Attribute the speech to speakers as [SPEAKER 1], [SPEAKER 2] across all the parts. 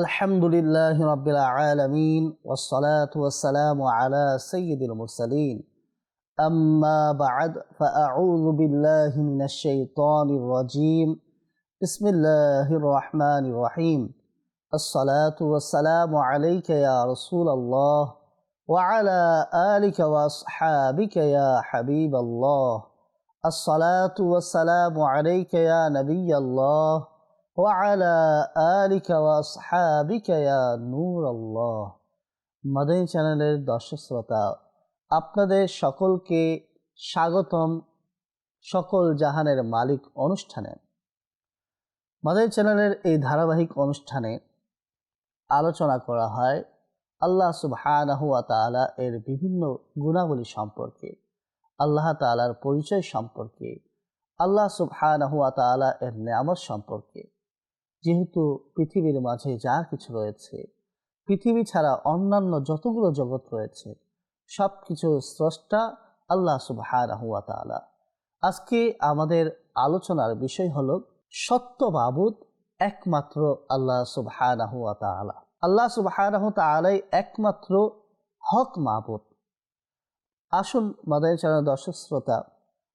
[SPEAKER 1] আলহামদুলিল্লাহি রাব্বিল আলামিন ওয়াসসালাতু ওয়াসসালামু আলা সাইয়্যিদিল মুরসালিন আম্মা বা'দ ফাআউযু বিল্লাহি মিনাশ শাইতানির রাজীম বিসমিল্লাহির রহমানির রহিম আসসালাতু ওয়াসসালামু আলাইকা ইয়া রাসূলাল্লাহ ওয়া আলা আলিকা ওয়া আসহাবিকা ইয়া হাবিবাল্লাহ আসসালাতু ওয়াসসালামু আলাইকা ইয়া নাবিয়াল্লাহ ওয়ালা আলিকা ওয়া আসহাবিকা ইয়া নূরাল্লাহ। মাদানী চ্যানেলের দর্শক শ্রোতা, আপনাদের সকলকে স্বাগতম সকল জাহানের মালিক অনুষ্ঠানে। মাদানী চ্যানেলের এই ধারাবাহিক অনুষ্ঠানে আলোচনা করা হয় আল্লাহ সুবহানাহু ওয়া তাআলা এর বিভিন্ন গুণাবলী সম্পর্কে, আল্লাহ তাআলার পরিচয় সম্পর্কে, আল্লাহ সুবহানাহু ওয়া তাআলা এর নিয়ামত সম্পর্কে। যেহেতু পৃথিবীর মাঝে যা কিছু রয়েছে, পৃথিবী ছাড়া অন্যান্য যতগুলো জগৎ রয়েছে, সব কিছু স্রষ্টা আল্লাহ সুবহানাহু ওয়া তাআলা। আজকে আমাদের আলোচনার বিষয় হলো সত্য মাবুদ একমাত্র আল্লাহ সুবহানাহু ওয়া তাআলা। আল্লাহ সুবহানাহু ওয়া তাআলাই একমাত্র হক মাবুদ। আসুন মাদানী চ্যানেলের দর্শক শ্রোতা,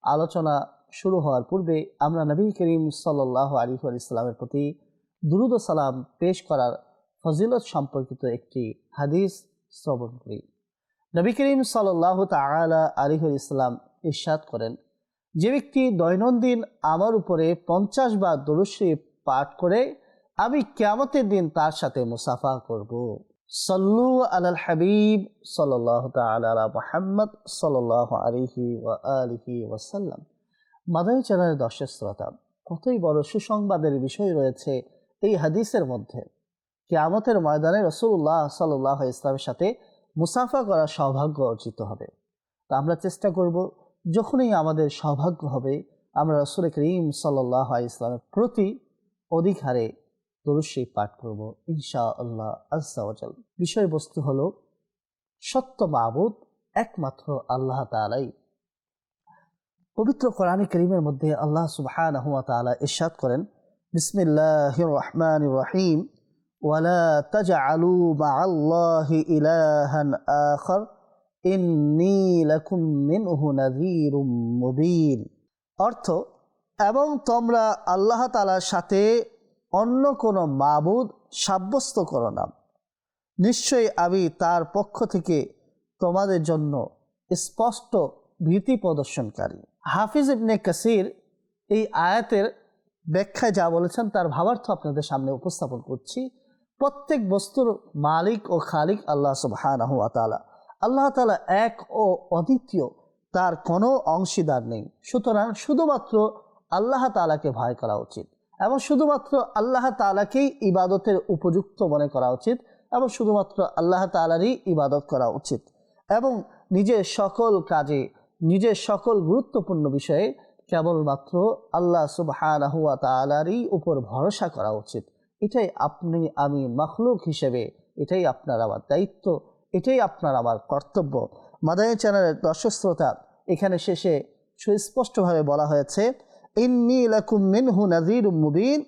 [SPEAKER 1] আলোচনা শুরু হওয়ার পূর্বে আমরা নবী করিম সাল্লাল্লাহু আলাইহি ওয়াসাল্লামের প্রতি দুরূদ ও সালাম পেশ করার ফজিলত সম্পর্কিত একটি হাদিস শ্রবণ করি। নবী করিম সাল্লাল্লাহু তাআলা আলাইহি ওয়াসাল্লাম ইরশাদ করেন, যে ব্যক্তি দৈনন্দিন আমার উপরে 50 বার দরুদ শরীফ পাঠ করে, আমি কিয়ামতের দিন তার সাথে মুসাফা করব। সাল্লু আলাল হাবিব সাল্লাল্লাহু তাআলা আলা মুহাম্মদ সাল্লাল্লাহু আলাইহি ওয়া আলিহি ওয়াসাল্লাম। মাদানী চ্যানেলের দর্শক শ্রোতা, কতই বড় সুসংবাদের বিষয় রয়েছে এই হাদিসের মধ্যে। কিয়ামতের ময়দানে রাসূলুল্লাহ সাল্লাল্লাহু আলাইহি ওয়াসাল্লামের সাথে মুসাফা করার সৌভাগ্য অর্জিত হবে। তা আমরা চেষ্টা করব, যখনই আমাদের সৌভাগ্য হবে, আমরা রাসূল করিম সাল্লাল্লাহু আলাইহি ওয়াসাল্লামের প্রতি অধিক হারে দরুদ শরীফ পাঠ করব ইনশাআল্লাহ আযজা ওয়া জাল। বিষয়বস্তু হলো সত্য মাবুদ একমাত্র আল্লাহ তাআলাই। পবিত্র কোরআন কারীমের মধ্যে আল্লাহ সুবহানাহু ওয়া তাআলা ইরশাদ করেন, বিসমিল্লাহির রহমানির রহিম, ওয়ালা তাজআলু মা'আল্লাহি ইলাহান আখার ইন্নী লাকুম মিনহু নাযীরুম মুবিন। অর্থ, এবং তোমরা আল্লাহ তাআলার সাথে অন্য কোনো মাবুদ সাব্যস্ত করো না, নিশ্চয়ই আমি তার পক্ষ থেকে তোমাদের জন্য স্পষ্ট ভীতি প্রদর্শনকারী। হাফিজ ইবনে কাসির এই আয়াতের ব্যাখ্যায় যা বলেছেন তার ভাবার্থ আপনাদের সামনে উপস্থাপন করছি। প্রত্যেক বস্তুর মালিক ও খালিক আল্লাহ সুবহানাহু ওয়া তাআলা। আল্লাহ তাআলা এক ও অদ্বিতীয়, তার কোনো অংশীদার নেই। সুতরাং শুধুমাত্র আল্লাহ তাআলাকে ভয় করা উচিত এবং শুধুমাত্র আল্লাহ তাআলাকেই ইবাদতের উপযুক্ত মনে করা উচিত এবং শুধুমাত্র আল্লাহ তাআলারই ইবাদত করা উচিত এবং নিজের সকল কাজে, নিজের সকল গুরুত্বপূর্ণ বিষয়ে কেবলমাত্র আল্লাহ সুবহানাহু ওয়া তাআলারই উপর ভরসা করা উচিত। এটাই আপনি আমি মাখলুক হিসেবে, এটাই আপনার আমার দায়িত্ব, এটাই আপনার আমার কর্তব্য। মাদানী চ্যানেলের দর্শক শ্রোতা, এখানে শেষে সুস্পষ্টভাবে বলা হয়েছে, ইন্নী লাকুম মিনহু নাযীরুম মুবিন,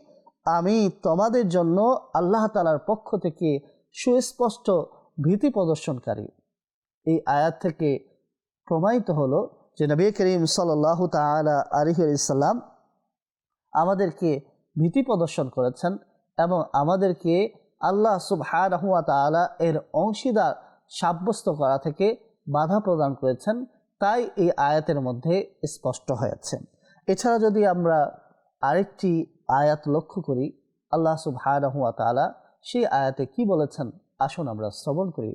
[SPEAKER 1] আমি তোমাদের জন্য আল্লাহ তাআলার পক্ষ থেকে সুস্পষ্ট ভীতি প্রদর্শনকারী। এই আয়াত থেকে প্রমাণিত হলো যে নবী করিম সাল্লাল্লাহু তাআলা আলাইহি ওয়াসাল্লাম আমাদেরকে ভীতি প্রদর্শন করেছেন এবং আমাদেরকে আল্লাহ সুবহানাহু ওয়া তাআলা এর অংশীদার সাব্যস্ত করা থেকে বাধা প্রদান করেছেন। তাই এই আয়াতের মধ্যে স্পষ্ট হয়েছে। এছাড়া যদি আমরা আরেকটি আয়াত লক্ষ্য করি, আল্লাহ সুবহানাহু ওয়া তাআলা সেই আয়াতে কি বলেছেন, আসুন আমরা শ্রবণ করি।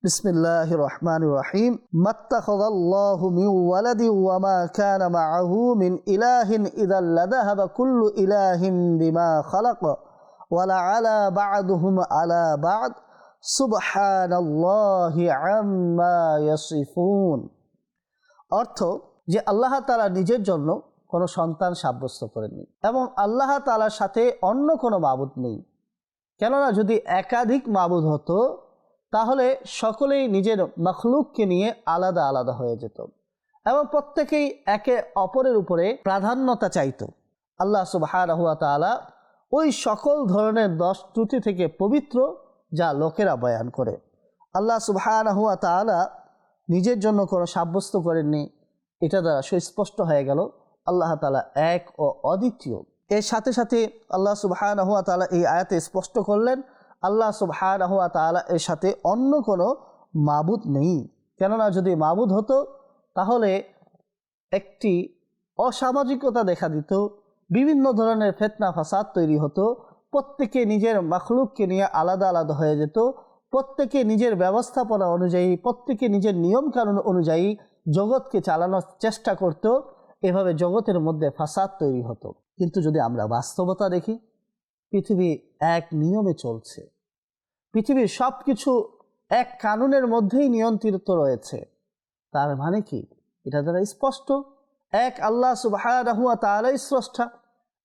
[SPEAKER 1] বিসমিল্লাহির রহমানির রহিম, মাত্তাখাযাল্লাহু মিন ওয়ালাদিন ওয়া মা কানা মাআহু মিন ইলাহিন ইযাল লাযাহাবা কুল্লু ইলাহিন বিমা খালাক ওয়া লাআলা বা'দুহুম আলা বা'দ সুবহানাল্লাহি আম্মা ইয়াসিফুন। অর্থ, যে আল্লাহ তাআলা নিজের জন্য কোনো সন্তান সাব্যস্ত করেননি এবং আল্লাহ তাআলার সাথে অন্য কোনো মাবুদ নেই। কেননা যদি একাধিক মাবুদ হতো তাহলে সকলেই নিজের মখলুককে নিয়ে আলাদা আলাদা হয়ে যেত এবং প্রত্যেকেই একে অপরের উপরে প্রাধান্যতা চাইত। আল্লাহ সুবহানাহু ওয়া তাআলা ওই সকল ধরনের দোষ ত্রুটি থেকে পবিত্র যা লোকেরা বয়ান করে। আল্লাহ সুবহানাহু ওয়া তাআলা নিজের জন্য কোনো সাব্যস্ত করেননি, এটা দ্বারা সুস্পষ্ট হয়ে গেল আল্লাহ তাআলা এক ও অদ্বিতীয়। এর সাথে সাথে আল্লাহ সুবহানাহু ওয়া তাআলা এই আয়াতে স্পষ্ট করলেন আল্লাহ সুবহানাহু ওয়া তাআলা এর সাথে অন্য কোনো মাবুদ নেই। কেননা যদি মাবুদ হতো তাহলে একটি অসামাজিকতা দেখা দিত, বিভিন্ন ধরনের ফিতনা ফাসাদ তৈরি হতো, প্রত্যেকে নিজের মাখলুককে নিয়ে আলাদা আলাদা হয়ে যেত, প্রত্যেকে নিজের ব্যবস্থাপনা অনুযায়ী, প্রত্যেকে নিজের নিয়মকানুন অনুযায়ী জগৎকে চালানোর চেষ্টা করত। এভাবে জগতের মধ্যে ফাসাদ তৈরি হতো। কিন্তু যদি আমরা বাস্তবতা দেখি, পৃথিবী এক নিয়মে চলছে, পৃথিবীর সব কিছু এক কানুনের মধ্যেই নিয়ন্ত্রিত রয়েছে। তার মানে কি? এটা দ্বারা স্পষ্ট এক আল্লাহ সুবহানাহু ওয়া তাআলাই স্রষ্টা,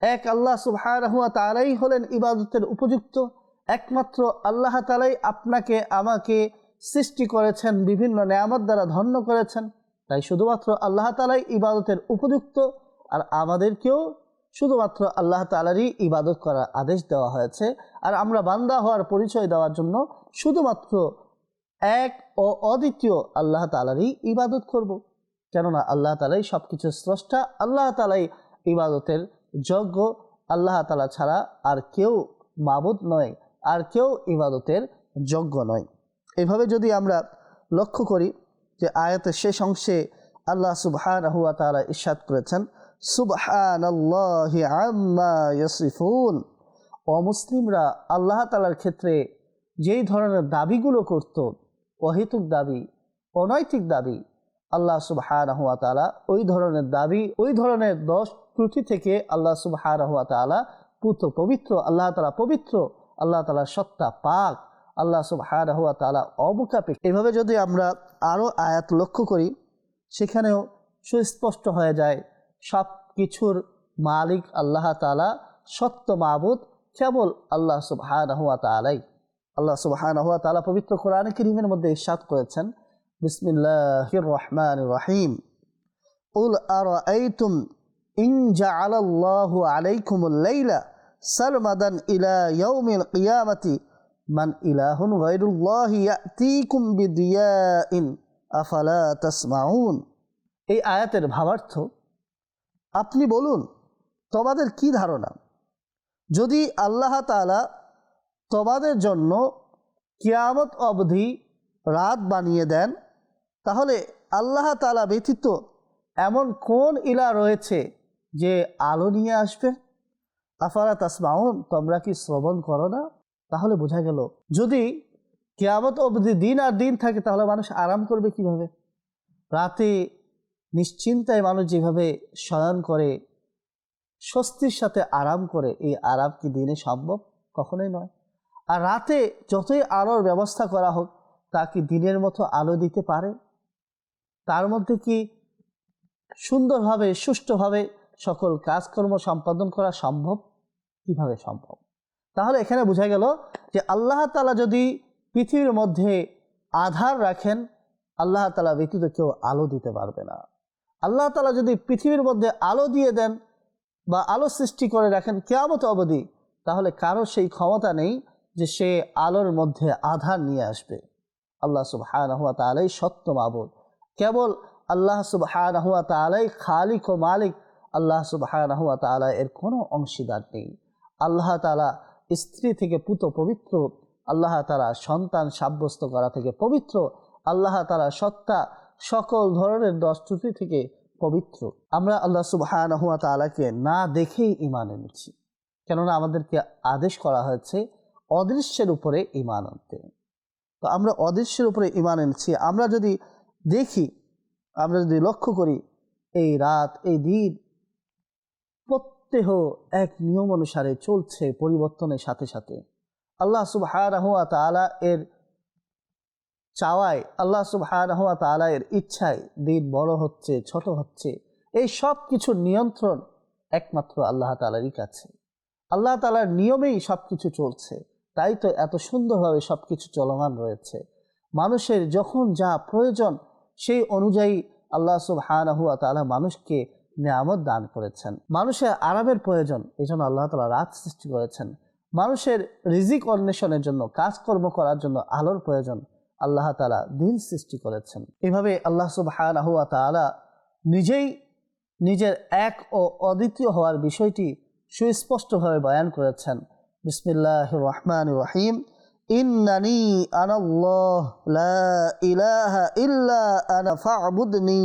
[SPEAKER 1] এক আল্লাহ সুবহানাহু ওয়া তাআলাই হলেন ইবাদতের উপযুক্ত, একমাত্র আল্লাহ তাআলাই আপনাকে আমাকে সৃষ্টি করেছেন, বিভিন্ন নেয়ামত দ্বারা ধন্য করেছেন। তাই শুধুমাত্র আল্লাহ তাআলাই ইবাদতের উপযুক্ত, আর আমাদেরকেও শুধুমাত্র আল্লাহ তাআলারই ইবাদত করার আদেশ দেওয়া হয়েছে। আর আমরা বান্দা হওয়ার পরিচয় দেওয়ার জন্য শুধুমাত্র এক ও অদ্বিতীয় আল্লাহ তাআলারই ইবাদত করব। কেননা আল্লাহ তাআলাই সব কিছুর স্রষ্টা, আল্লাহ তাআলাই ইবাদতের যোগ্য, আল্লাহ তাআলা ছাড়া আর কেউ মাবুদ নয়, আর কেউ ইবাদতের যোগ্য নয়। এভাবে যদি আমরা লক্ষ্য করি যে আয়াতের শেষ অংশে আল্লাহ সুবহানাহু ওয়া তাআলা ইরশাদ করেছেন সুবহানাল্লাহি আম্মা ইয়াসিফুন। অমুসলিমরা আল্লাহ তাআলার ক্ষেত্রে যেই ধরনের দাবিগুলো করত, অহেতুক দাবি, অনৈতিক দাবি, আল্লাহ সুবহানাহু ওয়া তাআলা ওই ধরনের দাবি, ওই ধরনের দোষ ত্রুটি থেকে আল্লাহ সুবহানাহু ওয়া তাআলা পবিত্র। আল্লাহ তাআলা পবিত্র, আল্লাহ তাআলার সত্তা পাক, আল্লাহ সুবহানাহু ওয়া তাআলা অবকাপী। এভাবে যদি আমরা আরও আয়াত লক্ষ্য করি, সেখানেও সুস্পষ্ট হয়ে যায় সব কিছুর মালিক আল্লাহ তাআলা, সত্য মাবুদ কেবল আল্লাহ সুবহানাহু ওয়া তাআলাই। আল্লাহ সুবহানাহু ওয়া তাআলা পবিত্র কোরআনে কারীমের মধ্যে ইরশাদ করেছেন বিসমিল্লাহির রহমানির রহিম কুল আরাআইতুম ইন জাআলাল্লাহু আলাইকুমুল লাইলা সারমাদান ইলা ইয়াউমিল কিয়ামাতি মান ইলাহুন গায়রুল্লাহি ইয়াতিকুম বিদিয়াইন আফালা তাসমাউন। এই আয়াতের ভাবার্থ, আপনি বলুন তোমাদের কি ধারণা, যদি আল্লাহ তাআলা তোমাদের জন্য কিয়ামত অবধি রাত বানিয়ে দেন, তাহলে আল্লাহ তাআলা ব্যতীত এমন কোন ইলাহ রয়েছে যে আলো নিয়ে আসবে? আফালা তাসমাউন, তোমরা কি শ্রবণ করো না? তাহলে বোঝা গেল যদি কিয়ামত অবধি দিন আর দিন থাকে, তাহলে মানুষ আরাম করবে কিভাবে? রাতে নিশ্চিন্তায় মানুষ যেভাবে শয়ন করে, স্বস্তির সাথে আরাম করে, এই আরাম কি দিনে সম্ভব? কখনোই নয়। আর রাতে যতই আলোর ব্যবস্থা করা হোক, তা কি দিনের মতো আলো দিতে পারে? তার মধ্যে কি সুন্দরভাবে সুষ্ঠুভাবে সকল কাজকর্ম সম্পাদন করা সম্ভব? কিভাবে সম্ভব? তাহলে এখানে বোঝা গেল যে আল্লাহ তাআলা যদি পৃথিবীর মধ্যে আধার রাখেন, আল্লাহ তাআলা ব্যতীত কেউ আলো দিতে পারবে না। আল্লাহ তাআলা যদি পৃথিবীর মধ্যে আলো দিয়ে দেন বা আলো সৃষ্টি করে রাখেন কিয়ামত অবধি, তাহলে কারো সেই ক্ষমতা নেই যে সে আলোর মধ্যে আধার নিয়ে আসবে। আল্লাহ সুবহানাহু ওয়া তাআলাই সত্য মাবুদ, কেবল আল্লাহ সুবহানাহু ওয়া তাআলাই খালিক ও মালিক। আল্লাহ সুবহানাহু ওয়া তাআলা এর কোনো অংশীদার নেই। আল্লাহ তাআলা স্ত্রী থেকে পবিত্র, আল্লাহ তাআলা সন্তান সাব্যস্ত করা থেকে পবিত্র, আল্লাহ তাআলা সত্তা সকল ধরনের দোষ ত্রুটি থেকে পবিত্র। আমরা আল্লাহ সুবহানাহু ওয়া তাআলাকে না দেখেই ঈমান এনেছি, কেননা আমাদেরকে আদেশ করা হয়েছে অদৃশ্যের উপরে ঈমান আনতে। তো আমরা অদৃশ্যের উপরে ঈমান এনেছি। আমরা যদি দেখি, আমরা যদি লক্ষ্য করি, এই রাত এই দিন প্রত্যেহ এক নিয়ম অনুসারে চলছে, পরিবর্তনের সাথে সাথে। আল্লাহ সুবহানাহু ওয়া তাআলা এর চাওয়ায়, আল্লাহ সুবহানাহু ওয়া তাআলা এর ইচ্ছায় দিন বড় হচ্ছে, ছোট হচ্ছে। এই সব কিছুর নিয়ন্ত্রণ একমাত্র আল্লাহ তাআলারই কাছে। আল্লাহ তাআলার নিয়মেই সব কিছু চলছে, তাই তো এত সুন্দরভাবে সব কিছু চলমান রয়েছে। মানুষের যখন যা প্রয়োজন সেই অনুযায়ী আল্লাহ সুবহানাহু ওয়া তাআলা মানুষকে নিয়ামত দান করেছেন। মানুষের আরামের প্রয়োজন, এই জন্য আল্লাহ তাআলা রাত সৃষ্টি করেছেন। মানুষের রিজিক অন্বেষণের জন্য, কাজকর্ম করার জন্য আলোর প্রয়োজন, আল্লাহ তাআলা দিন সৃষ্টি করেছেন। এভাবে আল্লাহ সুবহানাহু ওয়া তাআলা নিজেই নিজের এক ও অদ্বিতীয় হওয়ার বিষয়টি সুস্পষ্টভাবে বয়ান করেছেন। বিসমিল্লাহির রহমানির রহিম। ইন্নানি আনাল্লাহ লা ইলাহা ইল্লা আনা ফা'বুদনি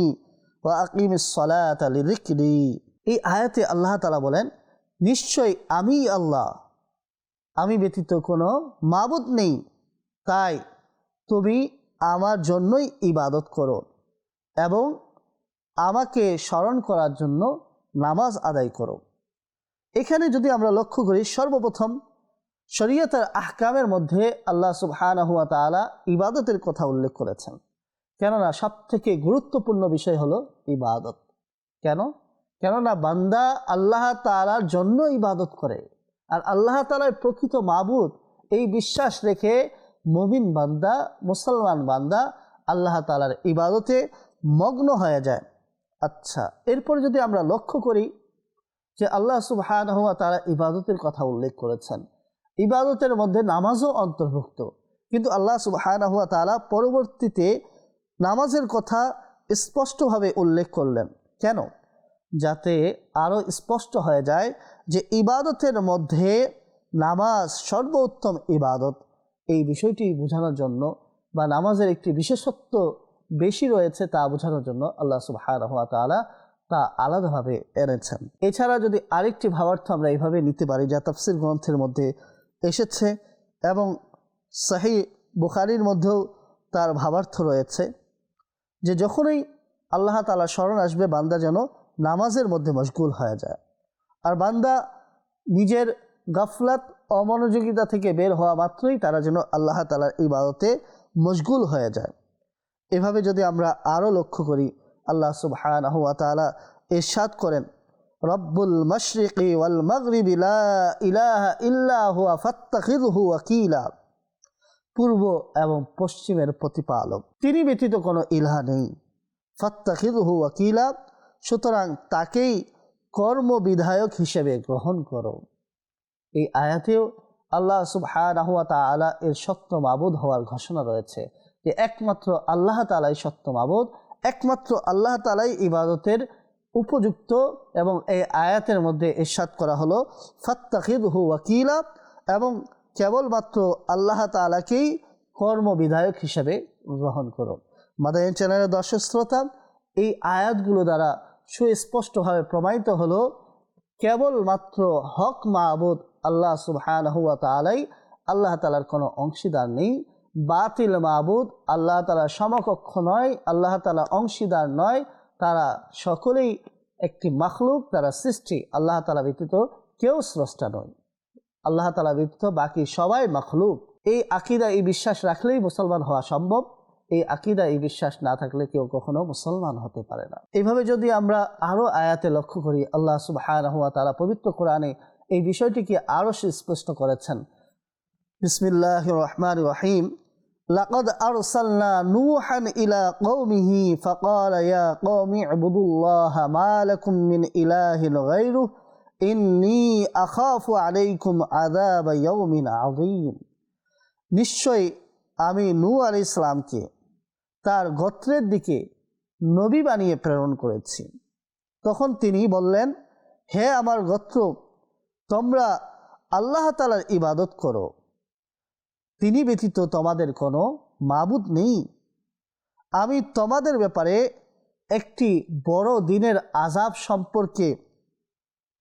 [SPEAKER 1] ওয়া আকিমিস সালাতা লিযিকরি। এই আয়াতে আল্লাহ তাআলা বলেন, নিশ্চয়ই আমি আল্লাহ, আমি ব্যতীত কোনো মাবুদ নেই, তাই তুমি আমার জন্যই ইবাদত করো এবং আমাকে স্মরণ করার জন্য নামাজ আদায় করো। এখানে যদি আমরা লক্ষ্য করি, সর্বপ্রথম শরীয়তের আহকামের মধ্যে আল্লাহ সুবহানাহু ওয়া তাআলা ইবাদতের কথা উল্লেখ করেছেন। কেননা সবথেকে গুরুত্বপূর্ণ বিষয় হলো ইবাদত। কেননা বান্দা আল্লাহ তাআলার জন্য ইবাদত করে, আর আল্লাহ তাআলার প্রকৃত মাবুদ এই বিশ্বাস রেখে মুমিন বান্দা, মুসলমান বান্দা আল্লাহ তাআলার ইবাদতে মগ্ন হয়ে যায়। আচ্ছা, এরপর যদি আমরা লক্ষ্য করি যে আল্লাহ সুবহানাহু ওয়া তাআলা ইবাদতের কথা উল্লেখ করেছেন, ইবাদতের মধ্যে নামাজও অন্তর্ভুক্ত, কিন্তু আল্লাহ সুবহানাহু ওয়া তাআলা পরবর্তীতে নামাজের কথা স্পষ্টভাবে উল্লেখ করলেন। কেন? যাতে আরও স্পষ্ট হয়ে যায় যে ইবাদতের মধ্যে নামাজ সর্বোত্তম ইবাদত, এই বিষয়টি বোঝানোর জন্য, বা নামাজের একটি বিশেষত্ব বেশি রয়েছে তা বোঝানোর জন্য আল্লাহ সুবহানাহু ওয়া তাআলা তা আলাদাভাবে এনেছেন। এছাড়া যদি আরেকটি ভাবার্থ আমরা এইভাবে নিতে পারি, যা তাফসীর গ্রন্থের মধ্যে এসেছে এবং সহিহ বুখারীর মধ্যেও তার ভাবার্থ রয়েছে, যে যখনই আল্লাহ তাআলা স্মরণ আসবে বান্দা যেন নামাজের মধ্যে মশগুল হয়ে যায়, আর বান্দা নিজের গাফলাত, অমনোযোগিতা থেকে বের হওয়া মাত্রই তারা যেন আল্লাহ তাআলার ইবাদতে মশগুল হয়ে যায়। এভাবে যদি আমরা আরও লক্ষ্য করি, আল্লাহ সুবহানাহু ওয়া তাআলা ইরশাদ করেন, রব্বুল মাশরিকি ওয়াল মাগরিবি লা ইলাহা ইল্লা হুয়া ফাত্তাখিযহু ওয়াকিলা। পূর্ব এবং পশ্চিমের প্রতিপালক, তিনি ব্যতীত কোনো ইলাহ নেই। ফাত্তাখিযহু ওয়াকিলা, সুতরাং তাকেই কর্মবিধায়ক হিসেবে গ্রহণ করো। এই আয়াতেও আল্লাহ সুবহানাহু ওয়া তাআলা এর সত্য মাবুদ হওয়ার ঘোষণা রয়েছে, যে একমাত্র আল্লাহ তাআলাই সত্য মাবুদ, একমাত্র আল্লাহ তাআলাই ইবাদতের উপযুক্ত। এবং এই আয়াতের মধ্যে ইরশাদ করা হলো ফাত্তাখিযহু ওয়াকিলা, এবং কেবলমাত্র আল্লাহ তাআলাকেই কর্মবিধায়ক হিসেবে গ্রহণ করো। মাদানী চ্যানেলের দর্শক শ্রোতা, এই আয়াতগুলো দ্বারা সুস্পষ্টভাবে প্রমাণিত হলো কেবলমাত্র হক মাবুদ আল্লাহ সুবহানাহু ওয়া তাআলাই, আল্লাহ তাআলার কোনো অংশীদার নেই। বাতিল মাবুদ আল্লাহ তাআলার সমকক্ষ নয়, আল্লাহ তাআলা অংশীদার নয়, তারা সকলেই একটি মাখলুক, তারা সৃষ্টি। আল্লাহ তাআলা ব্যতীত কেউ স্রষ্টা নয়, আল্লাহ তাআলা ব্যতীত বাকি সবাই মাখলুক। এই আকীদা, এই বিশ্বাস রাখলেই মুসলমান হওয়া সম্ভব। এই আকীদা, এই বিশ্বাস না থাকলে কেউ কখনো মুসলমান হতে পারে না। এইভাবে যদি আমরা আরও আয়াতে লক্ষ্য করি, আল্লাহ সুবহানাহু ওয়া তাআলা পবিত্র কোরআনে এই বিষয়টিকে আরও সুস্পষ্ট করেছেন। বিসমিল্লাহির রহমানির রহিম। লাকাদ আরসালনা নূহান ইলা কওমিহি ফাকালা ইয়া কওমি ইবুদুল্লাহা মা লাকুম মিন ইলাহিন গায়রুহু ইন্নী আখাফু আলাইকুম আযাবা ইয়াউমিন আযীম। নিশ্চয়ই আমি নূহ আলাইহিস সালামকে তার গোত্রের দিকে নবী বানিয়ে প্রেরণ করেছি। তখন তিনি বললেন, হে আমার গোত্র, তোমরা আল্লাহ তাআলার ইবাদত করো, তিনি ব্যতীত তোমাদের কোনো মাবুদ নেই। আমি তোমাদের ব্যাপারে একটি বড় দিনের আযাব সম্পর্কে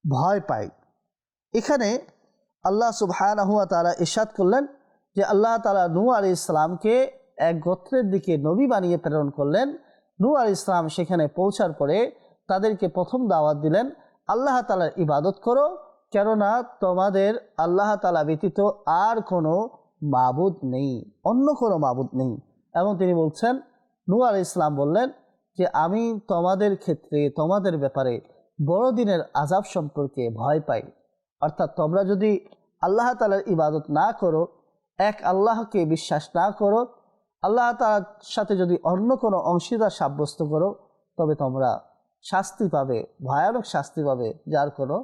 [SPEAKER 1] ভয় পাই। এখানে আল্লাহ সুবহানাহু ওয়া তাআলা ইরশাদ করলেন যে আল্লাহ তাআলা নূহ আলাইহিস সালামকে এক গোত্রের দিকে নবী বানিয়ে প্রেরণ করলেন। নূহ আলাইহিস সালাম সেখানে পৌঁছার পরে তাদেরকে প্রথম দাওয়াত দিলেন, আল্লাহ তাআলার ইবাদত করো, কেননা তোমাদের আল্লাহ তাআলা ব্যতীত আর কোনো মাবুদ নেই, অন্য কোনো মাবুদ নেই। এবং তিনি বলছেন, নূহ আলাইহিস সালাম বললেন যে আমি তোমাদের ক্ষেত্রে, তোমাদের ব্যাপারে বড়দিনের আযাব সম্পর্কে ভয় পাই। অর্থাৎ তোমরা যদি আল্লাহ তাআলার ইবাদত না করো, এক আল্লাহকে বিশ্বাস না করো, আল্লাহ তাআলার সাথে যদি অন্য কোনো অংশীদার সাব্যস্ত করো, তবে তোমরা শাস্তি পাবে, ভয়ানক শাস্তি পাবে, যার কোনো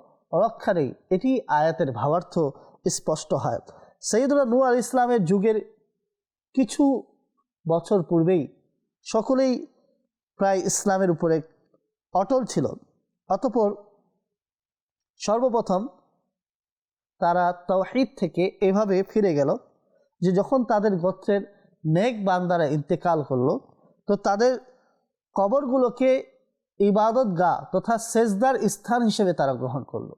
[SPEAKER 1] রক্ষা নেই। এটি আয়াতের ভাবার্থ স্পষ্ট হয়। সৈয়দুনা নূহ আলাইহিস ইসলামের যুগের কিছু বছর পূর্বেই সকলেই প্রায় ইসলামের উপরে অটল ছিল। অতঃপর সর্বপ্রথম তারা তাওহীদ থেকে এভাবে ফিরে গেল যে যখন তাদের গোত্রের নেক বান্দারা ইন্তেকাল করলো, তো তাদের কবরগুলোকে ইবাদতগাহ তথা সেজদার স্থান হিসেবে তারা গ্রহণ করলো।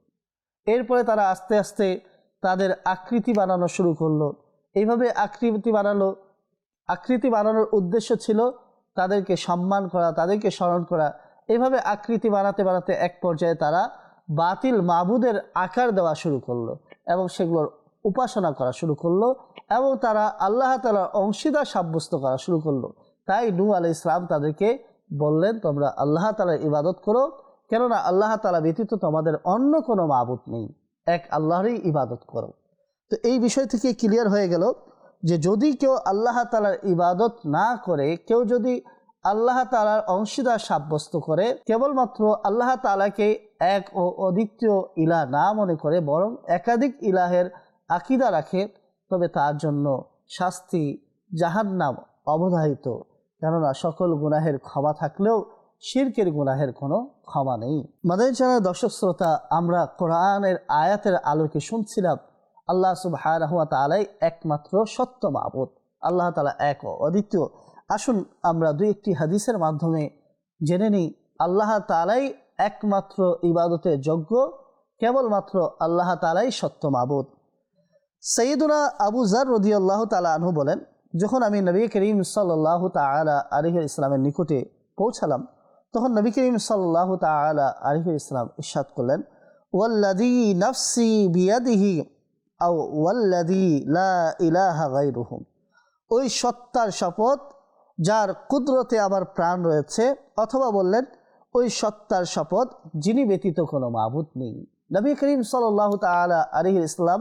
[SPEAKER 1] এরপরে তারা আস্তে আস্তে তাদের আকৃতি বানানো শুরু করলো। এইভাবে আকৃতি বানানোর উদ্দেশ্য ছিল তাদেরকে সম্মান করা, তাদেরকে স্মরণ করা। এইভাবে আকৃতি বানাতে বানাতে এক পর্যায়ে তারা বাতিল মাবুদের আকার দেওয়া শুরু করলো এবং সেগুলোর উপাসনা করা শুরু করলো এবং তারা আল্লাহ তাআলার অংশীদার সাব্যস্ত করা শুরু করলো। তাই নূহ আলাইহিস সালাম তাদেরকে বললেন, তোমরা আল্লাহ তাআলার ইবাদত করো, কেননা আল্লাহ তাআলা ব্যতীত তোমাদের অন্য কোনো মাবুদ নেই, এক আল্লাহরই ইবাদত করো। তো এই বিষয় থেকে ক্লিয়ার হয়ে গেল যে যদি কেউ আল্লাহ তাআলার ইবাদত না করে, কেউ যদি আল্লাহ তাআলার অংশীদার সাব্যস্ত করে, কেবলমাত্র আল্লাহ তাআলাকে এক ও অদ্বিতীয় ইলাহ না মনে করে বরং একাধিক ইলাহের আকীদা রাখে, তবে তার জন্য শাস্তি জাহান্নাম অবধারিত। কেননা সকল গুনাহের ক্ষমা থাকলেও শিরকের গুনাহের কোনো ক্ষমা নেই। মাদানী চ্যানেলের দর্শক শ্রোতা, আমরা কোরআনের আয়াতের আলোকে শুনছিলাম আল্লাহ সুবহানাহু ওয়া তাআলাই একমাত্র সত্য মাবুদ, আল্লাহ তাআলা এক ও অদ্বিতীয়। আসুন আমরা দুই একটি হাদিসের মাধ্যমে জেনে নিই আল্লাহ তাআলাই একমাত্র ইবাদতের যোগ্য, কেবলমাত্র আল্লাহ তাআলাই সত্য মাবুদ। সৈয়দুনা আবু যার রাদিয়াল্লাহু তাআলা আনহু বলেন, যখন আমি নবী করিম সাল্লাল্লাহু তাআলা আলাইহি ইসলামের নিকটে পৌঁছালাম, তখন নবী করিম সাল্লাল্লাহু তাআলা আলাইহি ইসলাম ইরশাদ করলেন, ওয়াল্লাযী নাফসি বিয়াদিহি আও ওয়াল্লাযী লা ইলাহা গায়রুহু, ওই সত্তার শপথ যার কুদরতে আমার প্রাণ রয়েছে, অথবা বললেন ওই সত্তার শপথ যিনি ব্যতীত কোনো মাবুদ নেই। নবী করিম সাল্লাল্লাহু তাআলা আলাইহি ইসলাম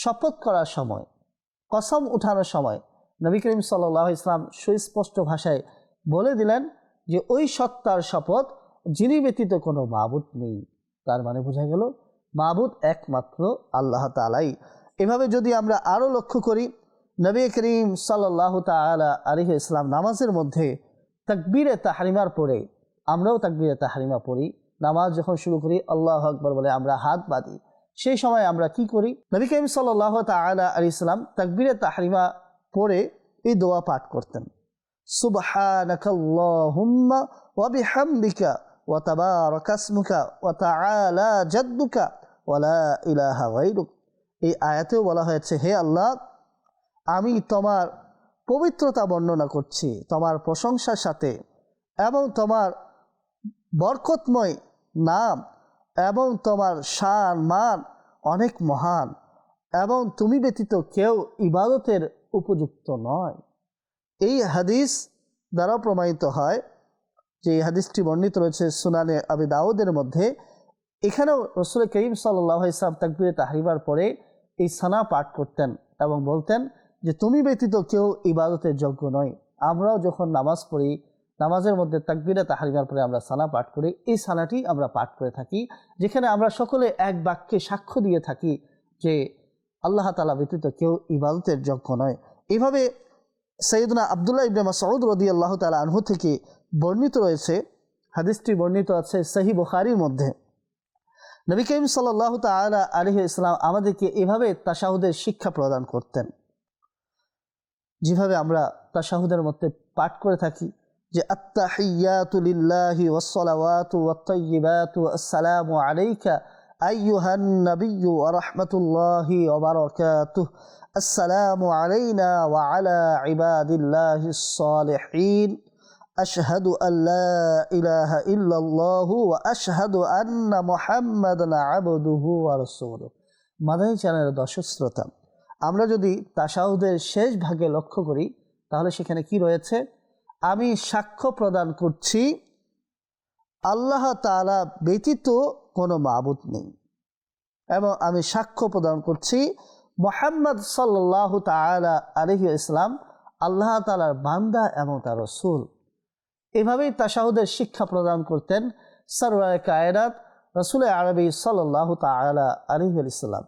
[SPEAKER 1] শপথ করার সময়, কসম উঠানোর সময় নবী করিম সাল্লাল্লাহু আলাইহি ইসলাম সুস্পষ্ট ভাষায় বলে দিলেন যে ওই সত্তার শপথ যিনি ব্যতীত কোনো মাবুদ নেই। তার মানে বোঝা গেল মাবুদ একমাত্র আল্লাহ তাআলাই। এভাবে যদি আমরা আরও লক্ষ্য করি, নবী করিম সাল্লাল্লাহু তাআলা আলাইহি ইসলাম নামাজের মধ্যে তাকবীরে তাহরিমার পরে, আমরাও তাকবীরে তাহরিমা পড়ি, নামাজ যখন শুরু করি আল্লাহু আকবার বলে আমরা হাত বাঁধি, সেই সময় আমরা কি করি? নবী করিম সাল্লাল্লাহু তাআলা আলাইহি ইসলাম তাকবীরে তাহরিমা পড়ে এই দোয়া পাঠ করতেন, সুবহানাকাল্লাহুম্মা ওয়া বিহামদিকা ওয়া তাবারাকা ইসমুকা ওয়া তাআলা জাদ্দুকা ওয়া লা ইলাহা গায়রুক। এই আয়াতেও বলা হয়েছে, হে আল্লাহ, আমি তোমার পবিত্রতা বর্ণনা করছি তোমার প্রশংসার সাথে, এবং তোমার বরকতময় নাম এবং তোমার শান মান অনেক মহান, এবং তুমি ব্যতীত কেউ ইবাদতের উপযুক্ত নয়। এই হাদিস দ্বারা প্রমাণিত হয় যে এই হাদিসটি বর্ণিত রয়েছে সুনানে আবি দাউদের মধ্যে। এখানেও রাসূল করিম সাল্লাল্লাহু আলাইহি ওয়াসাল্লাম তাকবীরে তাহরিমার পরে এই সানা পাঠ করতেন এবং বলতেন যে তুমি ব্যতীত কেউ ইবাদতের যোগ্য নয়। আমরাও যখন নামাজ পড়ি, নামাজের মধ্যে তাকবীরে তাহরিমার পরে আমরা সানা পাঠ করি, এই সানাটি আমরা পাঠ করে থাকি, যেখানে আমরা সকলে এক বাক্যে সাক্ষ্য দিয়ে থাকি যে আল্লাহ তাআলা ব্যতীত কেউ ইবাদতের যোগ্য নয়। এইভাবে সৈয়দনা আব্দুল্লাহ ইবনে মাসউদ রাদিয়াল্লাহু তাআলা আনহু থেকে বর্ণিত রয়েছে, হাদিসটি বর্ণিত আছে সহিহ বুখারীর মধ্যে। নবী করিম সাল্লাল্লাহু তাআলা আলাইহি ইসলাম আমাদেরকে এভাবে তাশাহুদের শিক্ষা প্রদান করতেন, যেভাবে আমরা তাশাহুদের মধ্যে পাঠ করে থাকি যে আত্তাহিয়াতু লিল্লাহি ওয়াস সালাওয়াতু ওয়াত তাইয়্যিবাতু আসসালামু আলাইকা আইয়ুহান নাবিয়্যু ওয়া রাহমাতুল্লাহি ওয়া বারাকাতুহু আসসালামু আলাইনা ওয়া আলা ইবাদিল্লাহিস সালিহিন আশহাদু আল্লা ইলাহা ইল্লাল্লাহু ওয়া আশহাদু আন্না মুহাম্মাদান আবদুহু ওয়া রাসূলুহু। মাদানী চ্যানেলের দর্শক শ্রোতা, আমরা যদি তাশাহুদের শেষ ভাগে লক্ষ্য করি তাহলে সেখানে কি রয়েছে? আমি সাক্ষ্য প্রদান করছি আল্লাহ তাআলা ব্যতীত কোনো মাবুদ নেই, এবং আমি সাক্ষ্য প্রদান করছি মুহাম্মদ সাল্লাল্লাহু তাআলা আলাইহি ইসলাম আল্লাহ তাআলার বান্দা এবং তার রাসূল। এভাবেই তাশাহুদের শিক্ষা প্রদান করতেন সরওয়ারে কায়নাত রাসূল আরবি সাল্লাল্লাহু তাআলা আলাইহি ওয়াসাল্লাম।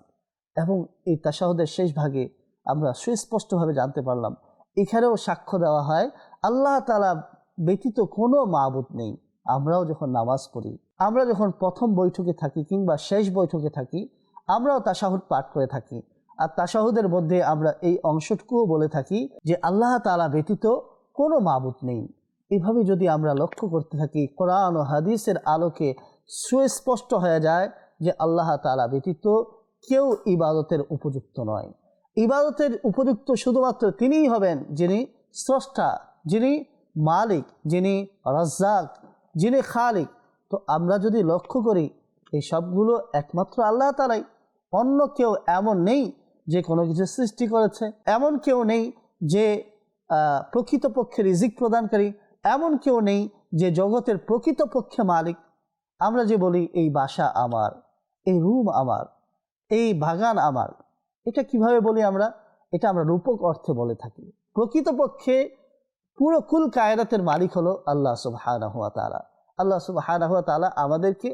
[SPEAKER 1] এবং এই তাশাহুদের শেষ ভাগে আমরা সুস্পষ্টভাবে জানতে পারলাম, এখানেও সাক্ষ্য দেওয়া হয় আল্লাহ তাআলা ব্যতীত কোনো মাবুদ নেই। আমরাও যখন নামাজ পড়ি, আমরা যখন প্রথম বৈঠকে থাকি কিংবা শেষ বৈঠকে থাকি, আমরাও তাশাহুদ পাঠ করে থাকি। আর তাশাহুদের মধ্যে আমরা এই অংশটুকুও বলে থাকি যে আল্লাহ তাআলা ব্যতীত কোনো মাবুদ নেই। এভাবে যদি আমরা লক্ষ্য করতে থাকি, কোরআন ও হাদিসের আলোকে সুস্পষ্ট হয়ে যায় যে আল্লাহ তাআলা ব্যতীত কেউ ইবাদতের উপযুক্ত নয়। ইবাদতের উপযুক্ত শুধুমাত্র তিনিই হবেন যিনি স্রষ্টা, যিনি মালিক, যিনি রাজ্জাক, যিনি খালিক। তো আমরা যদি লক্ষ্য করি এই সবগুলো একমাত্র আল্লাহ তাআলাই, অন্য কেউ এমন নেই যে কোনো কিছু সৃষ্টি করেছে, এমন কেউ নেই যে প্রকৃতপক্ষে রিজিক প্রদানকারী, এমন কেউ নেই যে জগতের প্রকৃতপক্ষে মালিক। আমরা যে বলি এই বাসা আমার, এই রুম আমার, এই বাগান আমার, এটা কিভাবে বলি আমরা? এটা আমরা রূপক অর্থে বলে থাকি। প্রকৃতপক্ষে পুরো কুল কায়নাতের মালিক হলো আল্লাহ সুবহানাহু ওয়া তাআলা। আল্লাহ সুবহানাহু ওয়া তাআলা আমাদেরকে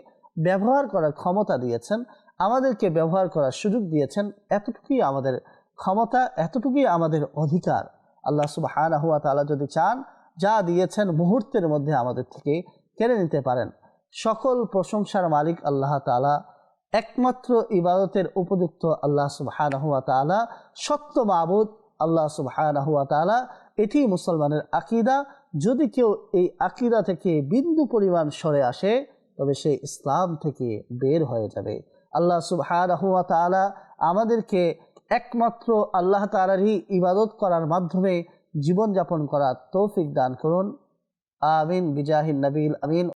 [SPEAKER 1] ব্যবহার করার ক্ষমতা দিয়েছেন, আমাদেরকে ব্যবহার করার সুযোগ দিয়েছেন। এতটুকুই আমাদের ক্ষমতা, এতটুকুই আমাদের অধিকার। আল্লাহ সুবহানাহু ওয়া তাআলা যদি চান, যা দিয়েছেন মুহূর্তের মধ্যে আমাদের থেকে কেড়ে নিতে পারেন। সকল প্রশংসার মালিক আল্লাহ তাআলা, একমাত্র ইবাদতের উপযুক্ত আল্লাহ সুবহানাহু ওয়া তাআলা, সত্য মাবুদ আল্লাহ সুবহানাহু ওয়া তাআলা। এটি মুসলমানের আকীদা। যদি কেউ এই আকীদা থেকে বিন্দু পরিমাণ সরে আসে, তবে সে ইসলাম থেকে বের হয়ে যাবে। আল্লাহ সুবহানাহু ওয়া তাআলা আমাদেরকে একমাত্র আল্লাহ তাআলারই ইবাদত করার মাধ্যমে জীবনযাপন করার তৌফিক দান করুন। আমিন বিজাহিন নবীল আমিন।